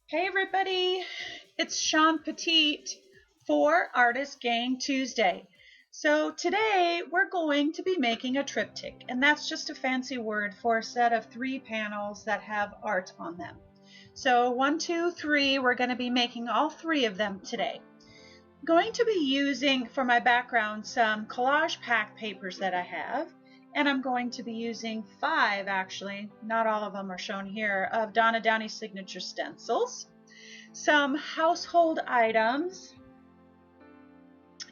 Hey everybody, it's Shawn Petite for Artist Gang Tuesday. So today we're going to be making a triptych, and that's just a fancy word for a set of 3 panels that have art on them. So 1, 2, 3, we're going to be making all 3 of them today. I'm going to be using for my background some collage pack papers that I have, and I'm going to be using 5 actually, not all of them are shown here, of Donna Downey signature stencils, some household items,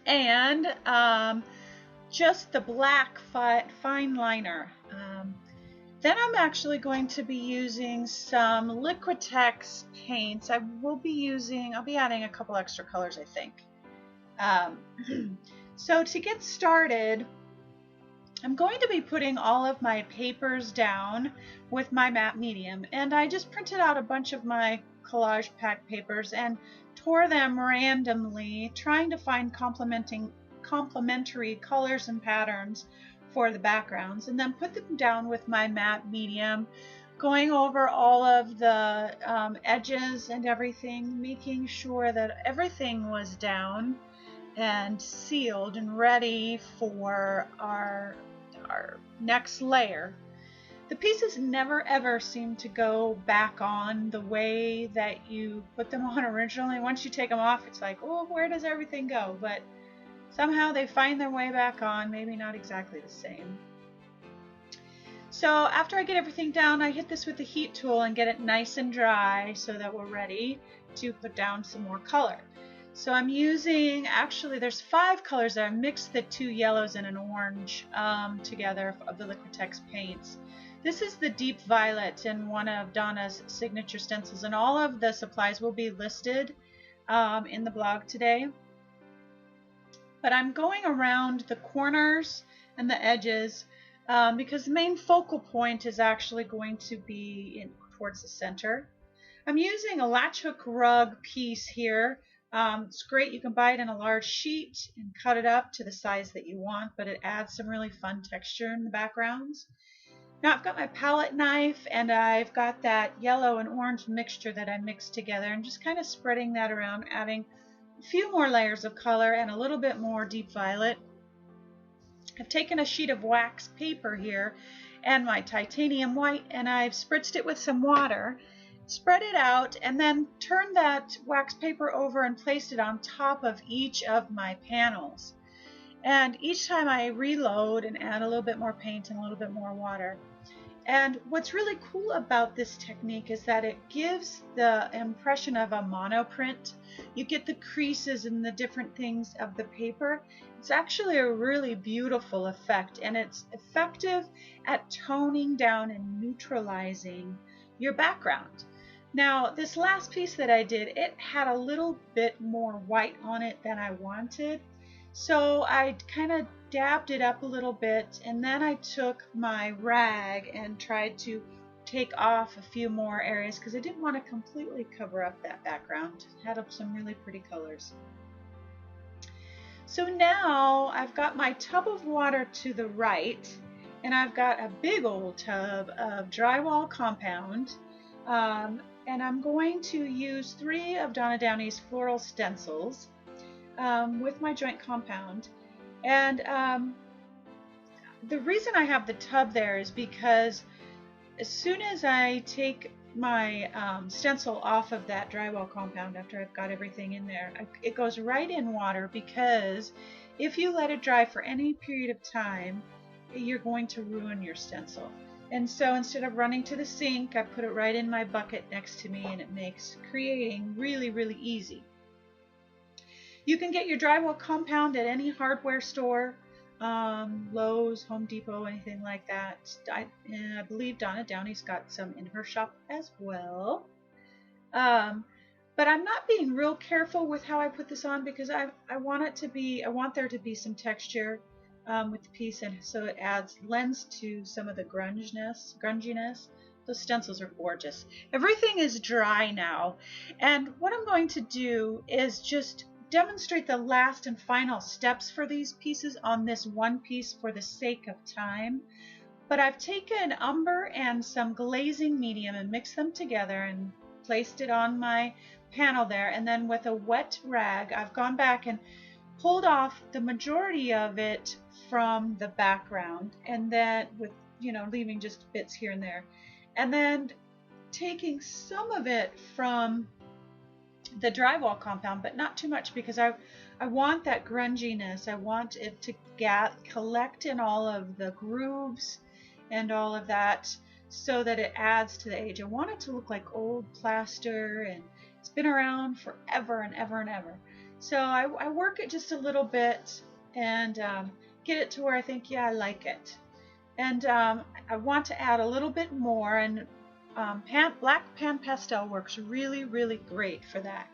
and just the black fine liner. Then I'm actually going to be using some Liquitex paints. I'll be adding a couple extra colors, I think. So to get started, I'm going to be putting all of my papers down with my matte medium, and I just printed out a bunch of my collage pack papers and tore them randomly, trying to find complementary colors and patterns for the backgrounds, and then put them down with my matte medium, going over all of the edges and everything, making sure that everything was down and sealed and ready for our next layer. The pieces never ever seem to go back on the way that you put them on originally. Once you take them off, it's like, oh, where does everything go? But somehow they find their way back on, maybe not exactly the same. So after I get everything down, I hit this with the heat tool and get it nice and dry so that we're ready to put down some more color. So I'm using, actually there's 5 colors there. I mixed the 2 yellows and an orange together of the Liquitex paints. This is the deep violet in one of Donna's signature stencils, and all of the supplies will be listed in the blog today. But I'm going around the corners and the edges because the main focal point is actually going to be towards the center. I'm using a latch hook rug piece here. It's great. You can buy it in a large sheet and cut it up to the size that you want, but it adds some really fun texture in the backgrounds. Now I've got my palette knife, and I've got that yellow and orange mixture that I mixed together, and just kind of spreading that around, adding a few more layers of color and a little bit more deep violet. I've taken a sheet of wax paper here and my titanium white, and I've spritzed it with some water, spread it out, and then turned that wax paper over and placed it on top of each of my panels. And each time I reload and add a little bit more paint and a little bit more water. And what's really cool about this technique is that it gives the impression of a monoprint. You get the creases and the different things of the paper. It's actually a really beautiful effect, and it's effective at toning down and neutralizing your background. Now, this last piece that I did, it had a little bit more white on it than I wanted. So I kind of dabbed it up a little bit, and then I took my rag and tried to take off a few more areas because I didn't want to completely cover up that background. It had up some really pretty colors. So now I've got my tub of water to the right, and I've got a big old tub of drywall compound. And I'm going to use 3 of Donna Downey's floral stencils with my joint compound. And the reason I have the tub there is because as soon as I take my stencil off of that drywall compound after I've got everything in there, it goes right in water, because if you let it dry for any period of time, you're going to ruin your stencil. And so instead of running to the sink, I put it right in my bucket next to me, and it makes creating really, really easy. You can get your drywall compound at any hardware store, Lowe's, Home Depot, anything like that. I believe Donna Downey's got some in her shop as well. But I'm not being real careful with how I put this on, because I want there to be some texture with the piece, and so it lends to some of the grunginess. Those stencils are gorgeous. Everything is dry now, and what I'm going to do is just demonstrate the last and final steps for these pieces on this one piece for the sake of time. But I've taken umber and some glazing medium and mixed them together and placed it on my panel there, and then with a wet rag I've gone back and pulled off the majority of it from the background, and then with, you know, leaving just bits here and there, and then taking some of it from the drywall compound, but not too much, because I want that grunginess. I want it to collect in all of the grooves and all of that, so that it adds to the age. I want it to look like old plaster, and it's been around forever and ever and ever. So I work it just a little bit and get it to where I think, yeah, I like it. And I want to add a little bit more, and black pan pastel works really, really great for that.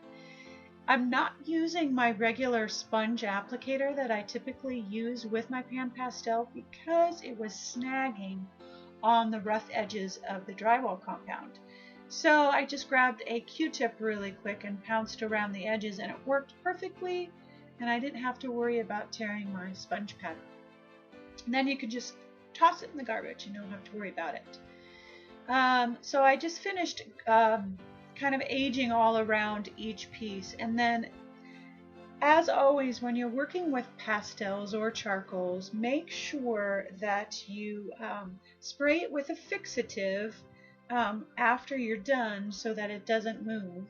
I'm not using my regular sponge applicator that I typically use with my pan pastel because it was snagging on the rough edges of the drywall compound. So I just grabbed a Q-tip really quick and pounced around the edges, and it worked perfectly, and I didn't have to worry about tearing my sponge pad. And then you could just toss it in the garbage and don't have to worry about it. So I just finished kind of aging all around each piece, and then, as always, when you're working with pastels or charcoals, make sure that you spray it with a fixative after you're done, so that it doesn't move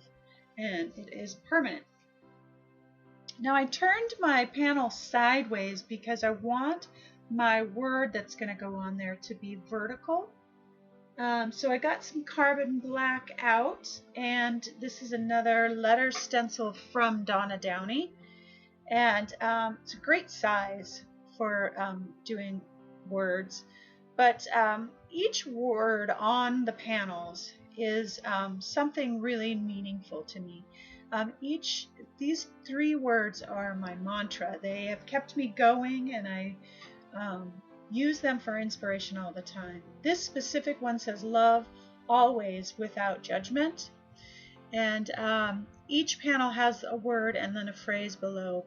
and it is permanent. Now I turned my panel sideways because I want my word that's going to go on there to be vertical. So I got some carbon black out, and this is another letter stencil from Donna Downey, and it's a great size for doing words, but each word on the panels is something really meaningful to me. These 3 words are my mantra. They have kept me going, and I use them for inspiration all the time. This specific one says, love always without judgment, and each panel has a word and then a phrase below,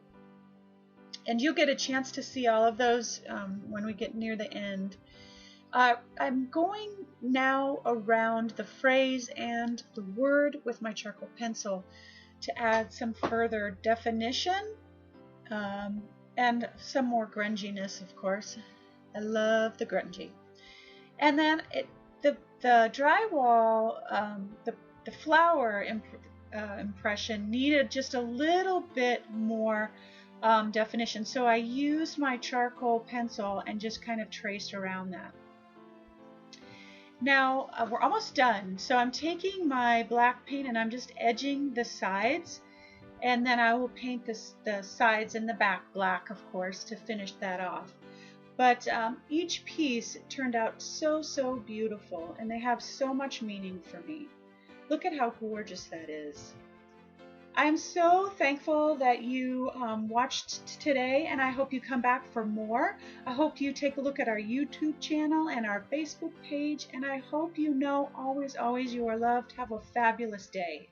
and you'll get a chance to see all of those when we get near the end. I'm going now around the phrase and the word with my charcoal pencil to add some further definition and some more grunginess, of course. I love the grungy. And then the drywall, the flower impression needed just a little bit more definition. So I used my charcoal pencil and just kind of traced around that. Now we're almost done. So I'm taking my black paint and I'm just edging the sides, and then I will paint the sides and the back black, of course, to finish that off. But each piece turned out so beautiful, and they have so much meaning for me. Look at how gorgeous that is. I'm so thankful that you watched today, and I hope you come back for more. I hope you take a look at our YouTube channel and our Facebook page, and I hope you know always, always you are loved. Have a fabulous day.